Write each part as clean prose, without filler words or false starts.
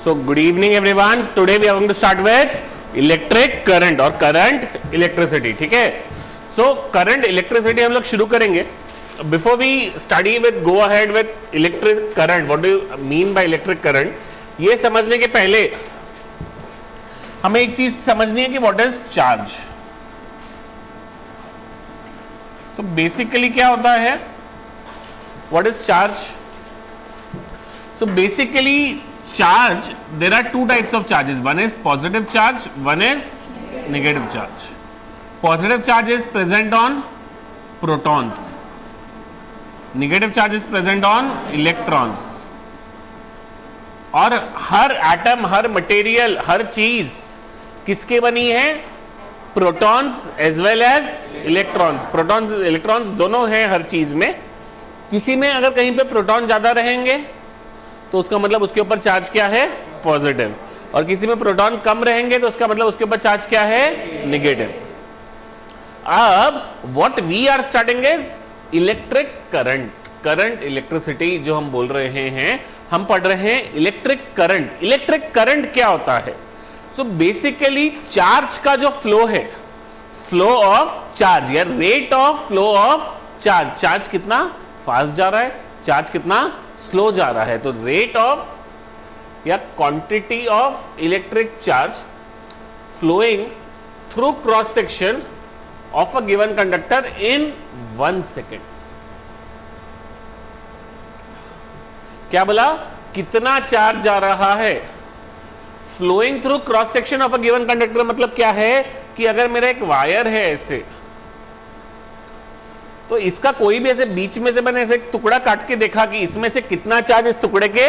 So good evening everyone. Today we are going to start with electric current और current electricity. ठीक है? So current electricity हम लोग शुरू करेंगे. Before we study with go ahead with electric current, what do you mean by electric current? ये समझने के पहले हमें एक चीज समझनी है कि what is charge. तो बेसिकली क्या होता है? What is charge? So basically charge, there are two types of charges. One is positive charge, one is negative charge. Positive charge is present on protons. Negative charge is present on electrons. और हर atom, हर material, हर चीज किसके बनी है? Protons as well as electrons. Protons electrons दोनों हैं हर चीज में. किसी में अगर कहीं पे प्रोटॉन ज्यादा रहेंगे तो उसका मतलब उसके ऊपर चार्ज क्या है? पॉजिटिव. और किसी में प्रोटॉन कम रहेंगे तो उसका मतलब उसके ऊपर चार्ज क्या है? नेगेटिव. अब what we are starting is electric current. Current electricity जो हम बोल रहे हैं, हम पढ़ रहे हैं इलेक्ट्रिक करंट. इलेक्ट्रिक करंट क्या होता है? सो बेसिकली चार्ज का जो फ्लो है, फ्लो ऑफ चार्ज या rate of flow of charge. Charge कितना फास्ट जा रहा है, चार्ज कितना स्लो जा रहा है. तो रेट ऑफ या quantity of electric charge flowing through cross section of a given conductor in 1 second. क्या बोला? कितना चार्ज जा रहा है flowing through cross section of a given conductor. मतलब क्या है कि अगर मेरा एक वायर है ऐसे, तो इसका कोई भी ऐसे बीच में से मैंने ऐसे एक टुकड़ा काट के देखा कि इसमें से कितना चार्ज इस टुकड़े के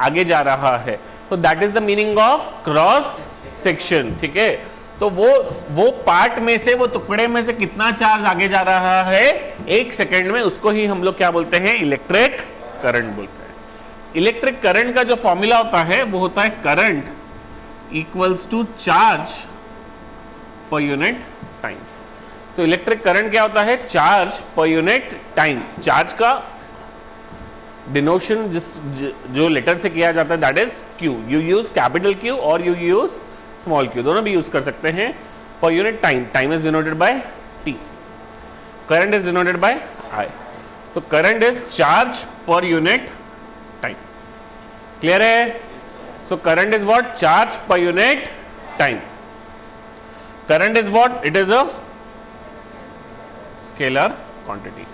आगे जा रहा है. तो that is the meaning of cross section. ठीक है? तो वो पार्ट में से, वो टुकड़े में से कितना चार्ज आगे जा रहा है 1 सेकेंड में, उसको ही हम लोग क्या बोलते हैं? इलेक्ट्रिक करंट बोलते हैं. इलेक्ट्रिक करंट का जो फॉर्मूला होता है वो होता है current equals to charge per unit time. तो इलेक्ट्रिक करंट क्या होता है? Charge per unit time. Charge का डिनोशन जो लेटर से किया जाता है that is Q. You use capital Q और यू यूज स्मॉल क्यू, दोनों भी यूज कर सकते हैं. Per unit time, time is denoted by T, current is denoted by I. तो current is charge per unit time. Clear है? So current is what? Charge per unit time. Current is what? It is a scalar quantity.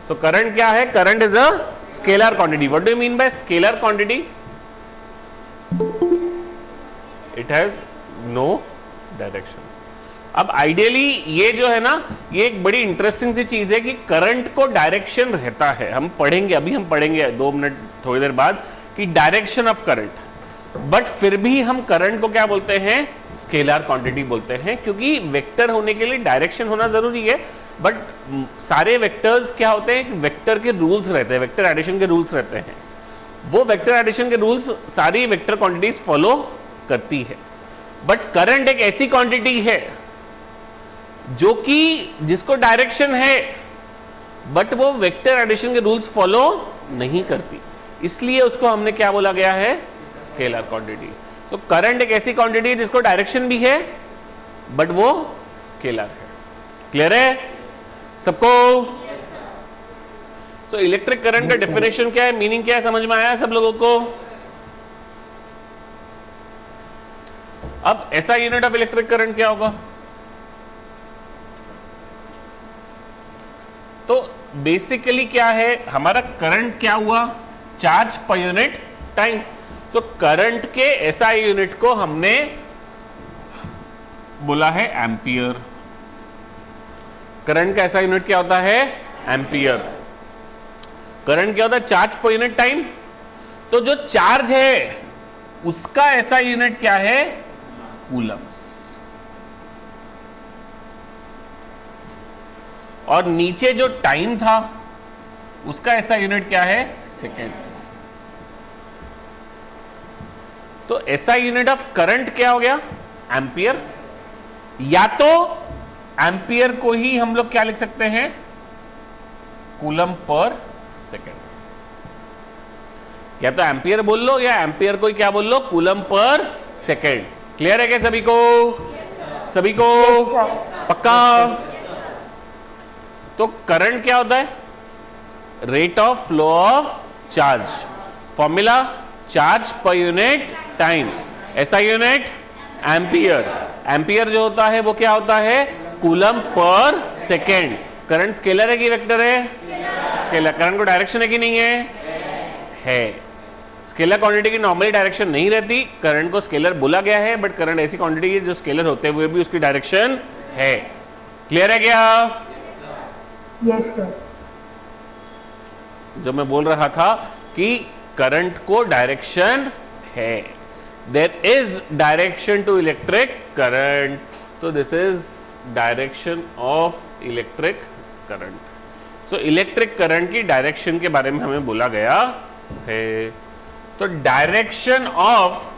So current क्या है? Current is a scalar quantity. What do you mean by scalar quantity? It has no direction. अब ideally ये जो है ना, ये एक बड़ी इंटरेस्टिंग सी चीज है कि करंट को डायरेक्शन रहता है. हम पढ़ेंगे, अभी हम पढ़ेंगे 2 मिनट थोड़ी देर बाद कि डायरेक्शन ऑफ करंट. बट फिर भी हम करंट को क्या बोलते हैं? स्केलर क्वांटिटी बोलते हैं, क्योंकि वेक्टर होने के लिए डायरेक्शन होना जरूरी है. बट सारे वेक्टर्स क्या होते हैं कि वेक्टर के रूल्स रहते हैं, वेक्टर एडिशन के रूल्स रहते हैं. वो वेक्टर एडिशन के रूल्स सारी वेक्टर क्वांटिटीज फॉलो करती है. बट करंट एक ऐसी क्वांटिटी है जो कि जिसको डायरेक्शन है बट वो वेक्टर एडिशन के रूल्स फॉलो नहीं करती, इसलिए उसको हमने क्या बोला गया है? Scalar quantity. तो करंट एक ऐसी क्वांटिटी है जिसको डायरेक्शन भी है बट वो स्केलर है. क्लियर है सबको? तो इलेक्ट्रिक करंट का डेफिनेशन क्या है, मीनिंग क्या है, समझ में आया सब लोगों को? अब ऐसा यूनिट ऑफ इलेक्ट्रिक करंट क्या होगा? तो बेसिकली क्या है, हमारा करंट क्या हुआ? Charge per unit time. तो करंट के एसआई यूनिट को हमने बोला है एम्पियर. करंट का ऐसा यूनिट क्या होता है? एम्पियर. करंट क्या होता है? Charge per unit time. तो जो चार्ज है उसका ऐसा यूनिट क्या है? कूलम्स. और नीचे जो टाइम था उसका ऐसा यूनिट क्या है? सेकेंड्स. तो ऐसा यूनिट ऑफ करंट क्या हो गया? एम्पियर. या तो एम्पियर को ही हम लोग क्या लिख सकते हैं? Coulomb per second. या तो एम्पियर बोल लो या एम्पियर को क्या बोल लो, कूलम पर सेकेंड। क्लियर है क्या सभी को? सभी को पक्का? तो करंट क्या होता है? Rate of flow of charge. Formula charge per unit time, ऐसा यूनिट एम्पियर। एम्पियर जो होता है वो क्या होता है? Coulomb per second. Current scalar है कि वेक्टर है? स्केलर। करंट को डायरेक्शन है कि नहीं है? है। स्केलर क्वांटिटी की नॉर्मली डायरेक्शन नहीं रहती, करंट को स्केलर बोला गया है, बट करंट ऐसी क्वांटिटी है जो स्केलर होते हुए भी उसकी डायरेक्शन है। क्लियर है क्या? Yes sir. जो मैं बोल रहा था कि करंट को डायरेक्शन है, there is direction to electric current, तो this is direction of electric current. So electric current की डायरेक्शन के बारे में हमें बोला गया है। तो direction of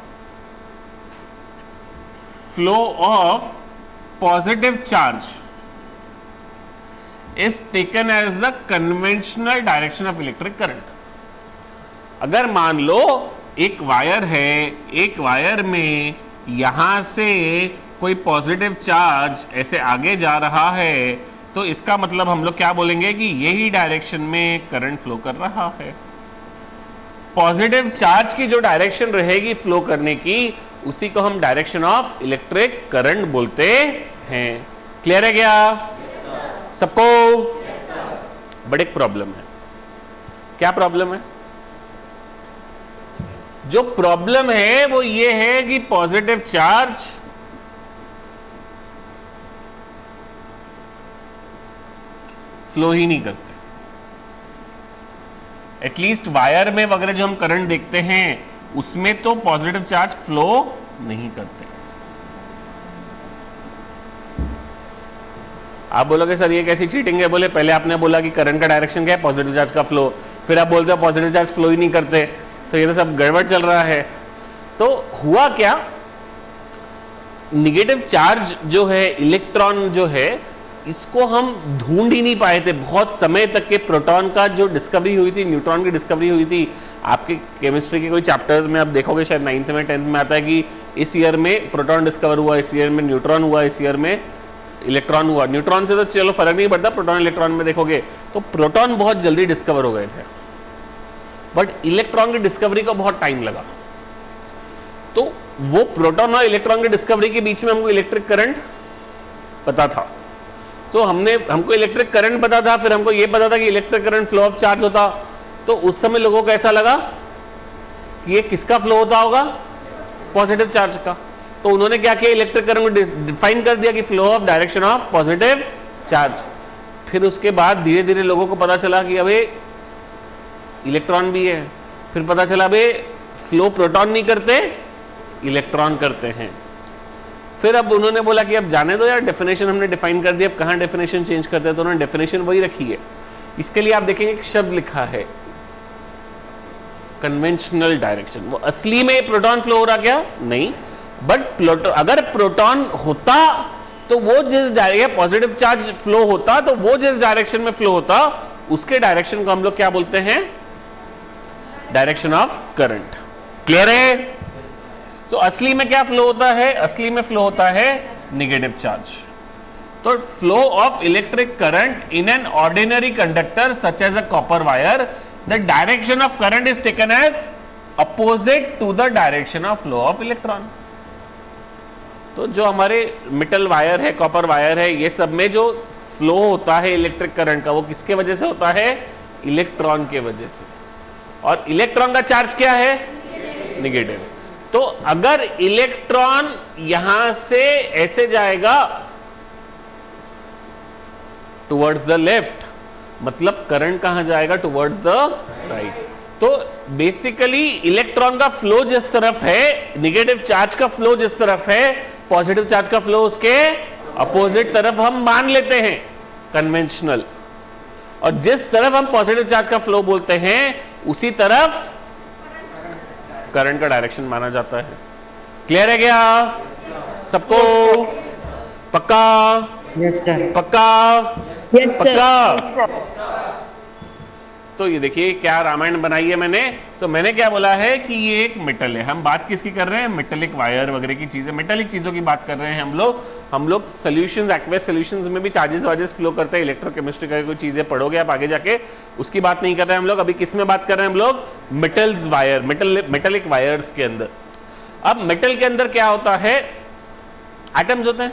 flow of positive charge is taken as the conventional direction of electric current. अगर मान लो एक वायर है, एक वायर में यहां से कोई पॉजिटिव चार्ज ऐसे आगे जा रहा है, तो इसका मतलब हम लोग क्या बोलेंगे कि यही डायरेक्शन में करंट फ्लो कर रहा है। पॉजिटिव चार्ज की जो डायरेक्शन रहेगी फ्लो करने की, उसी को हम डायरेक्शन ऑफ इलेक्ट्रिक करंट बोलते हैं। क्लियर है क्या सबको? बट एक प्रॉब्लम है। क्या प्रॉब्लम है? जो प्रॉब्लम है वो ये है कि पॉजिटिव चार्ज फ्लो ही नहीं करते। एटलीस्ट वायर में वगैरह जो हम करंट देखते हैं उसमें तो पॉजिटिव चार्ज फ्लो नहीं करते। आप बोलोगे सर ये कैसी चीटिंग है? बोले पहले आपने बोला कि करंट का डायरेक्शन क्या है? पॉजिटिव चार्ज का फ्लो। फिर आप बोलते हो पॉजिटिव चार्ज फ्लो ही नहीं करते, तो ये तो सब गड़बड़ चल रहा है। तो हुआ क्या, निगेटिव चार्ज जो है, इलेक्ट्रॉन जो है, इसको हम ढूंढ ही नहीं पाए थे बहुत समय तक के। प्रोटॉन का जो डिस्कवरी हुई थी, न्यूट्रॉन की डिस्कवरी हुई थी, आपके केमिस्ट्री के कोई चैप्टर्स में आप देखोगे, शायद 9th में 10th में आता है कि इस ईयर में प्रोटॉन डिस्कवर हुआ, इस ईयर में न्यूट्रॉन हुआ, इस ईयर में इलेक्ट्रॉन हुआ। न्यूट्रॉन से तो चलो फर्क नहीं पड़ता, प्रोटॉन इलेक्ट्रॉन में देखोगे तो प्रोटॉन बहुत जल्दी डिस्कवर हो गए थे, बट इलेक्ट्रॉन की डिस्कवरी को बहुत टाइम लगा। तो वो प्रोटॉन और इलेक्ट्रॉन की डिस्कवरी के बीच में हमको इलेक्ट्रिक करंट पता था, तो हमको इलेक्ट्रिक करंट पता था, फिर हमको ये पता था कि electric current flow of charge होता। तो उस समय लोगों को ऐसा लगा कि ये किसका फ्लो होता होगा? पॉजिटिव चार्ज का। तो उन्होंने क्या किया, इलेक्ट्रिक करंट को डिफाइन कर दिया कि flow of direction of positive charge. फिर उसके बाद धीरे धीरे लोगों को पता चला कि अबे इलेक्ट्रॉन भी है। फिर पता चला अबे फ्लो प्रोटॉन नहीं करते, इलेक्ट्रॉन करते हैं। फिर अब उन्होंने बोला कि अब जाने दो यार, डेफिनेशन हमने डिफाइन कर दिया, अब कहां डेफिनेशन चेंज करते हैं? तो उन्होंने डेफिनेशन वही रखी है। इसके लिए आप देखेंगे एक शब्द लिखा है कन्वेंशनल डायरेक्शन। वो असली में प्रोटॉन फ्लो हो रहा क्या? नहीं, बट अगर प्रोटॉन होता तो वो जिस डायरेक्शन पॉजिटिव चार्ज फ्लो होता, तो वो जिस डायरेक्शन में फ्लो होता उसके डायरेक्शन को हम लोग क्या बोलते हैं? Direction of current. क्लियर है? तो असली में क्या फ्लो होता है? असली में फ्लो होता है नेगेटिव चार्ज। तो flow of electric current in an ordinary conductor such as a copper wire, the direction of current is taken as opposite to the direction of flow of electron. तो जो हमारे metal wire है, copper wire है, ये सब में जो flow होता है इलेक्ट्रिक करंट का, वो किसके वजह से होता है? इलेक्ट्रॉन के वजह से। और इलेक्ट्रॉन का चार्ज क्या है? नेगेटिव। तो अगर इलेक्ट्रॉन यहां से ऐसे जाएगा टुवर्ड्स द लेफ्ट, मतलब करंट कहां जाएगा? Towards the right. तो बेसिकली इलेक्ट्रॉन का फ्लो जिस तरफ है, नेगेटिव चार्ज का फ्लो जिस तरफ है, पॉजिटिव चार्ज का फ्लो उसके अपोजिट तरफ हम मान लेते हैं, कन्वेंशनल। और जिस तरफ हम पॉजिटिव चार्ज का फ्लो बोलते हैं उसी तरफ करंट का डायरेक्शन माना जाता है। क्लियर है क्या सबको? पक्का? Yes sir. पक्का? Yes sir. पक्का? तो ये देखिए क्या रामायण बनाई है मैंने। तो मैंने क्या बोला है कि ये एक मेटल है। हम बात किसकी कर रहे हैं? मेटेलिक वायर वगैरह की चीजें, मेटेलिक चीजों की बात कर रहे हैं हम लोग सॉल्यूशंस, एक्वेस सॉल्यूशंस में भी चार्जेस वार्जेस फ्लो करते हैं। इलेक्ट्रोकेमिस्ट्री का कोई चीजें पढ़ोगे आप आगे जाके, उसकी बात नहीं कर रहे हैं हम लोग। अभी किस में बात कर रहे हैं हम लोग? मेटल्स वायर, मेटेलिक वायर्स के अंदर। अब मेटल के अंदर क्या होता है? एटम्स होते हैं।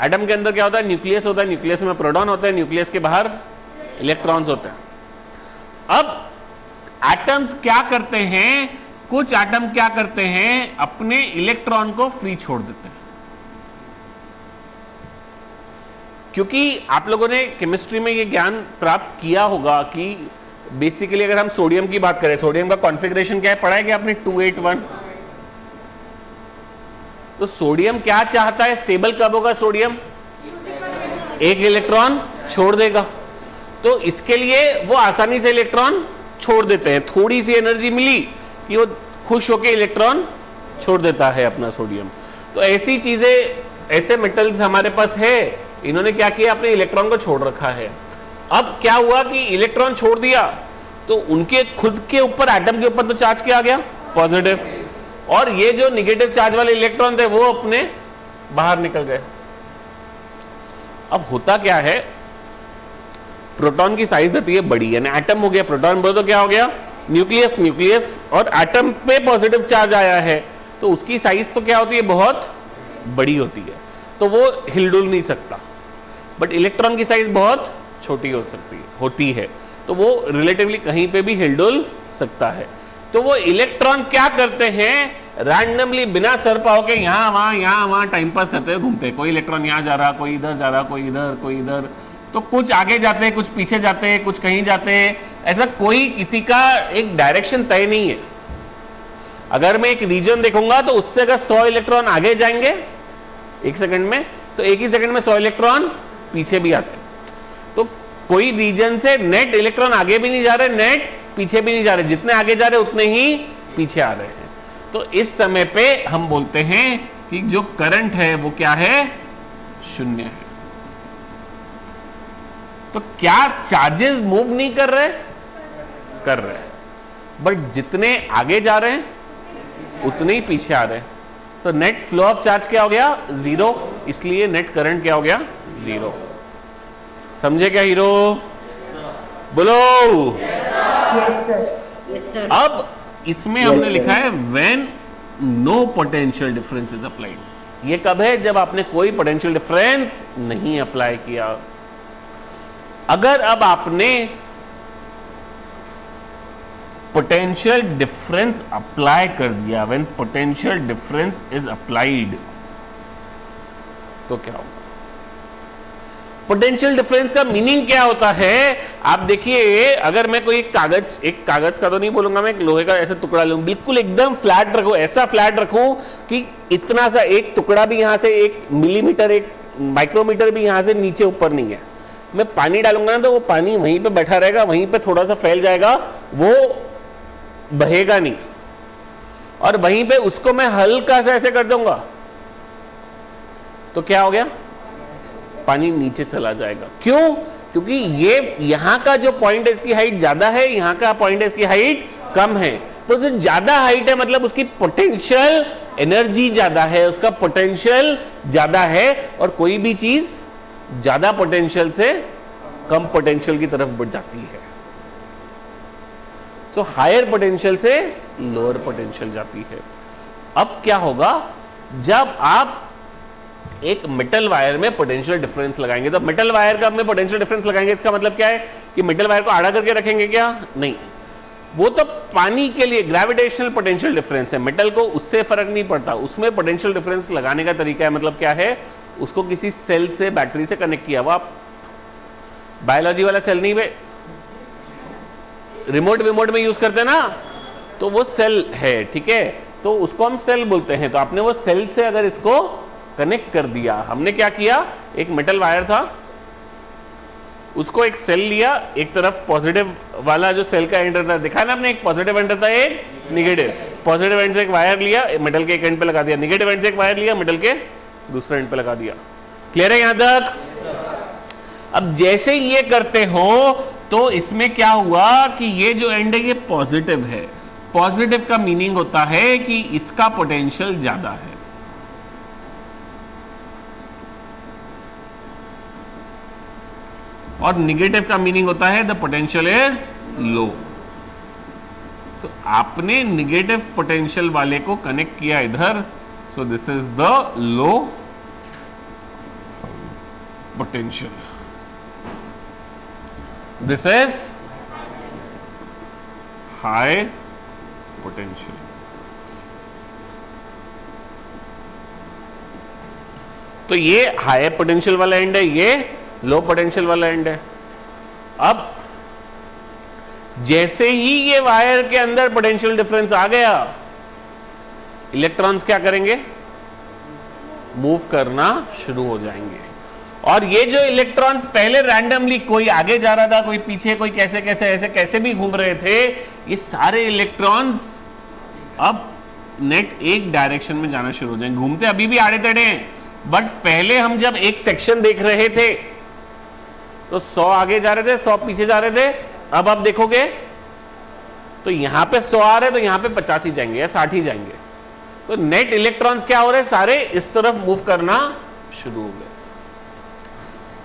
एटम के अंदर क्या होता है? न्यूक्लियस होता है। न्यूक्लियस में प्रोटॉन होते हैं, न्यूक्लियस के बाहर इलेक्ट्रॉन्स होते हैं। अब एटम्स क्या करते हैं? कुछ एटम क्या करते हैं? अपने इलेक्ट्रॉन को फ्री छोड़ देते हैं। क्योंकि आप लोगों ने केमिस्ट्री में यह ज्ञान प्राप्त किया होगा कि बेसिकली अगर हम सोडियम की बात करें, सोडियम का कॉन्फ़िगरेशन क्या है? पढ़ा है कि आपने 281। तो सोडियम क्या चाहता है? स्टेबल कब होगा सोडियम? एक इलेक्ट्रॉन छोड़ देगा। तो इसके लिए वो आसानी से इलेक्ट्रॉन छोड़ देते हैं। थोड़ी सी एनर्जी मिली कि वो खुश होकर इलेक्ट्रॉन छोड़ देता है अपना सोडियम। तो ऐसी चीजें, ऐसे मेटल्स हमारे पास है, इन्होंने क्या किया? अपने इलेक्ट्रॉन को छोड़ रखा है। अब क्या हुआ कि इलेक्ट्रॉन छोड़ दिया तो उनके खुद के ऊपर, एटम के ऊपर तो चार्ज क्या आ गया? पॉजिटिव। और ये जो निगेटिव चार्ज वाले इलेक्ट्रॉन थे वो अपने बाहर निकल गए। अब होता क्या है? प्रोटॉन की साइज होती है बड़ी, यानी एटम हो गया, प्रोटॉन बोलो तो क्या हो गया? न्यूक्लियस। न्यूक्लियस और एटम पे पॉजिटिव चार्ज आया है तो उसकी साइज तो क्या होती है? बहुत बड़ी होती है, तो वो हिलडुल नहीं सकता। बट इलेक्ट्रॉन की साइज बहुत छोटी होती है, तो वो रिलेटिवली कहीं पे भी हिलडुल सकता है। तो वो इलेक्ट्रॉन क्या करते हैं? रैंडमली, बिना सर पाव के यहां वहां टाइम पास करते हुए घूमते हैं। कोई इलेक्ट्रॉन यहां जा रहा, कोई इधर जा रहा, कोई इधर, कोई इधर। तो कुछ आगे जाते हैं, कुछ पीछे जाते हैं, कुछ कहीं जाते हैं। ऐसा कोई किसी का एक डायरेक्शन तय नहीं है। अगर मैं एक रीजन देखूंगा तो उससे अगर 100 इलेक्ट्रॉन आगे जाएंगे एक सेकंड में, तो एक ही सेकंड में 100 इलेक्ट्रॉन पीछे भी आते हैं। तो कोई रीजन से नेट इलेक्ट्रॉन आगे भी नहीं जा रहे, नेट पीछे भी नहीं जा रहे। जितने आगे जा रहे उतने ही पीछे आ रहे हैं। तो इस समय पे हम बोलते हैं कि जो करंट है वो क्या है? शून्य है। तो क्या चार्जेस मूव नहीं कर रहे? कर रहे हैं, बट जितने आगे जा रहे हैं उतने ही पीछे आ रहे हैं। तो नेट फ्लो ऑफ चार्ज क्या हो गया? 0। इसलिए नेट करंट क्या हो गया? 0। समझे क्या हीरो? बोलो। Yes, sir. अब इसमें हमने लिखा है when no potential difference is applied. ये कब है? जब आपने कोई पोटेंशियल डिफरेंस नहीं अप्लाई किया। अगर अब आपने पोटेंशियल डिफरेंस अप्लाई कर दिया, when potential difference is applied, तो क्या होगा? पोटेंशियल डिफरेंस का मीनिंग क्या होता है? आप देखिए, अगर मैं कोई एक कागज का तो नहीं बोलूंगा, मैं एक लोहे का ऐसा टुकड़ा लूं, बिल्कुल एकदम फ्लैट रखूं, ऐसा फ्लैट रखूं कि इतना सा एक टुकड़ा भी यहां से 1 मिलीमीटर, 1 माइक्रोमीटर भी यहां से नीचे ऊपर नहीं है। मैं पानी डालूंगा ना तो वो पानी वहीं पे बैठा रहेगा, वहीं पे थोड़ा सा फैल जाएगा, वो बहेगा नहीं। और वहीं पे उसको मैं हल्का सा ऐसे कर दूंगा तो क्या हो गया? पानी नीचे चला जाएगा। क्यों? क्योंकि ये यहां का जो पॉइंट है इसकी हाइट ज्यादा है, यहां का पॉइंट है इसकी हाइट कम है। तो जो ज्यादा हाइट है मतलब उसकी पोटेंशियल एनर्जी ज्यादा है, उसका पोटेंशियल ज्यादा है। और कोई भी चीज ज्यादा पोटेंशियल से कम पोटेंशियल की तरफ बढ़ जाती है। सो हायर पोटेंशियल से लोअर पोटेंशियल जाती है। अब क्या होगा? जब आप एक मेटल वायर में पोटेंशियल डिफरेंस लगाएंगे, तो मेटल वायर का में पोटेंशियल डिफरेंस लगाएंगे, इसका मतलब क्या है कि मेटल वायर को आड़ा करके रखेंगे क्या? नहीं, वो तो पानी के लिए ग्रेविटेशनल पोटेंशियल डिफरेंस है। मेटल को उससे फर्क नहीं पड़ता, उसमें पोटेंशियल डिफरेंस लगाने का तरीका है। मतलब क्या है? उसको किसी सेल से, बैटरी से कनेक्ट किया। वो आप बायोलॉजी वाला सेल नहीं, वे रिमोट में यूज करते हैं ना, तो वो सेल है, ठीक है, तो उसको हम सेल बोलते हैं। तो आपने वो सेल से अगर इसको कनेक्ट कर दिया, हमने क्या किया? एक मेटल वायर था, उसको एक सेल लिया, एक तरफ पॉजिटिव वाला जो सेल का एंड था, दिखा ना आपने, एक पॉजिटिव एंड था, एक निगेटिव। पॉजिटिव एंड से एक वायर लिया, मेटल के एक एंड पे लगा दिया, निगेटिव एंड से एक वायर लिया, मेटल के दूसरे एंड पे लगा दिया। क्लियर है यहां तक? अब जैसे ये करते हो तो इसमें क्या हुआ कि ये जो एंड है ये पॉजिटिव है। पॉजिटिव का मीनिंग होता है कि इसका पोटेंशियल ज्यादा है, और निगेटिव का मीनिंग होता है द पोटेंशियल इज लो। तो आपने निगेटिव पोटेंशियल वाले को कनेक्ट किया इधर, so this is the low potential, this is high potential. तो ये हाई पोटेंशियल वाला एंड है, ये लो पोटेंशियल वाला एंड है। अब जैसे ही ये वायर के अंदर पोटेंशियल डिफरेंस आ गया, इलेक्ट्रॉन्स क्या करेंगे? मूव करना शुरू हो जाएंगे। और ये जो इलेक्ट्रॉन्स पहले रैंडमली कोई आगे जा रहा था, कोई पीछे, कोई कैसे कैसे ऐसे कैसे भी घूम रहे थे, ये सारे इलेक्ट्रॉन्स अब नेट एक डायरेक्शन में जाना शुरू हो जाएंगे। घूमते अभी भी आड़े टेढ़े हैं, बट पहले हम जब एक सेक्शन देख रहे थे तो 100 आगे जा रहे थे, 100 पीछे जा रहे थे। अब आप देखोगे तो यहां पे 100 आ रहे, तो यहां पे 50 ही जाएंगे या 60 ही जाएंगे। तो नेट इलेक्ट्रॉन्स क्या हो रहे हैं? सारे इस तरफ मूव करना शुरू हो गए।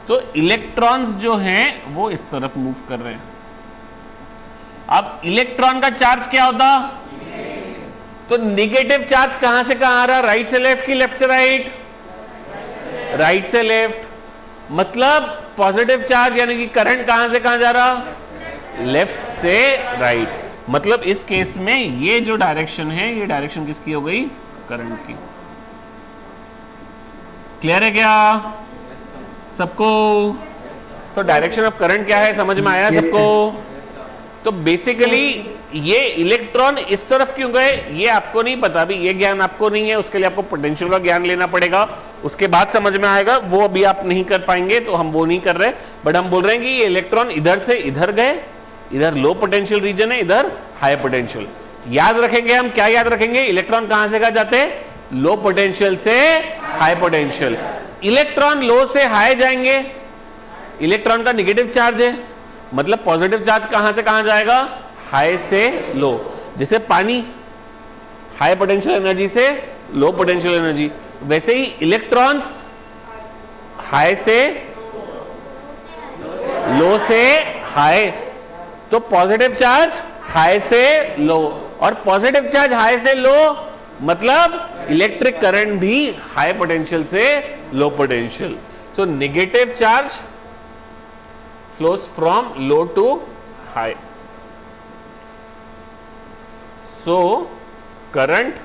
तो इलेक्ट्रॉन्स जो हैं वो इस तरफ मूव कर रहे हैं। अब इलेक्ट्रॉन का चार्ज क्या होता? तो निगेटिव चार्ज कहां से कहां आ रहा? राइट से लेफ्ट की लेफ्ट से राइट? राइट से लेफ्ट। मतलब पॉजिटिव चार्ज यानी कि करंट कहां से कहां जा रहा? लेफ्ट से राइट। मतलब इस केस में ये जो डायरेक्शन है, ये डायरेक्शन किसकी हो गई? करंट की। क्लियर है क्या सबको? तो डायरेक्शन ऑफ करंट क्या है, समझ में आया सबको? तो बेसिकली ये इलेक्ट्रॉन इस तरफ क्यों गए ये आपको नहीं पता, अभी ये ज्ञान आपको नहीं है, उसके लिए आपको पोटेंशियल का ज्ञान लेना पड़ेगा, उसके बाद समझ में आएगा। वो अभी आप नहीं कर पाएंगे, तो हम वो नहीं कर रहे, बट हम बोल रहे हैं कि ये इलेक्ट्रॉन इधर से इधर गए, इधर लो पोटेंशियल रीजन है, इधर हाई पोटेंशियल। याद रखेंगे हम, क्या याद रखेंगे? इलेक्ट्रॉन कहां से कहां जाते हैं? लो पोटेंशियल से हाई पोटेंशियल। इलेक्ट्रॉन लो से हाई जाएंगे, इलेक्ट्रॉन का निगेटिव चार्ज है, मतलब पॉजिटिव चार्ज कहां से कहां जाएगा? हाई से लो। जैसे पानी हाई पोटेंशियल एनर्जी से लो पोटेंशियल एनर्जी, वैसे ही इलेक्ट्रॉन्स हाई से लो से हाई। तो पॉजिटिव चार्ज हाई से लो, और पॉजिटिव चार्ज हाई से लो मतलब इलेक्ट्रिक करंट भी हाई पोटेंशियल से low potential. So negative charge flows from low to high. So current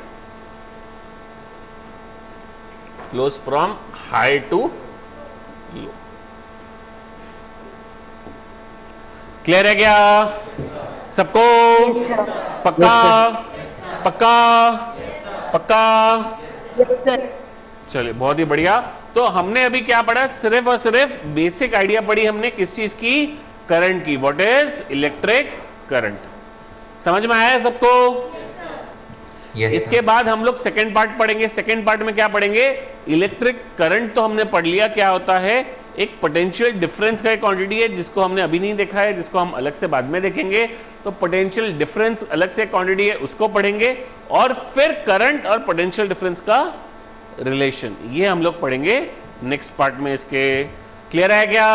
flows from high to low. Clear है क्या सबको? पक्का? पक्का? पक्का? चलिए बहुत ही बढ़िया। तो हमने अभी क्या पढ़ा? सिर्फ और सिर्फ बेसिक आइडिया पढ़ी हमने किस चीज की? करंट की। What is electric current? समझ में आया सबको? yes, इसके बाद हम लोग सेकेंड पार्ट पढ़ेंगे। सेकेंड पार्ट में क्या पढ़ेंगे? इलेक्ट्रिक करंट तो हमने पढ़ लिया क्या होता है, एक पोटेंशियल डिफरेंस का एक क्वांटिटी है जिसको हमने अभी नहीं देखा है, जिसको हम अलग से बाद में देखेंगे। तो पोटेंशियल डिफरेंस अलग से क्वांटिटी है, उसको पढ़ेंगे, और फिर करंट और पोटेंशियल डिफरेंस का रिलेशन, ये हम लोग पढ़ेंगे नेक्स्ट पार्ट में इसके। क्लियर है क्या?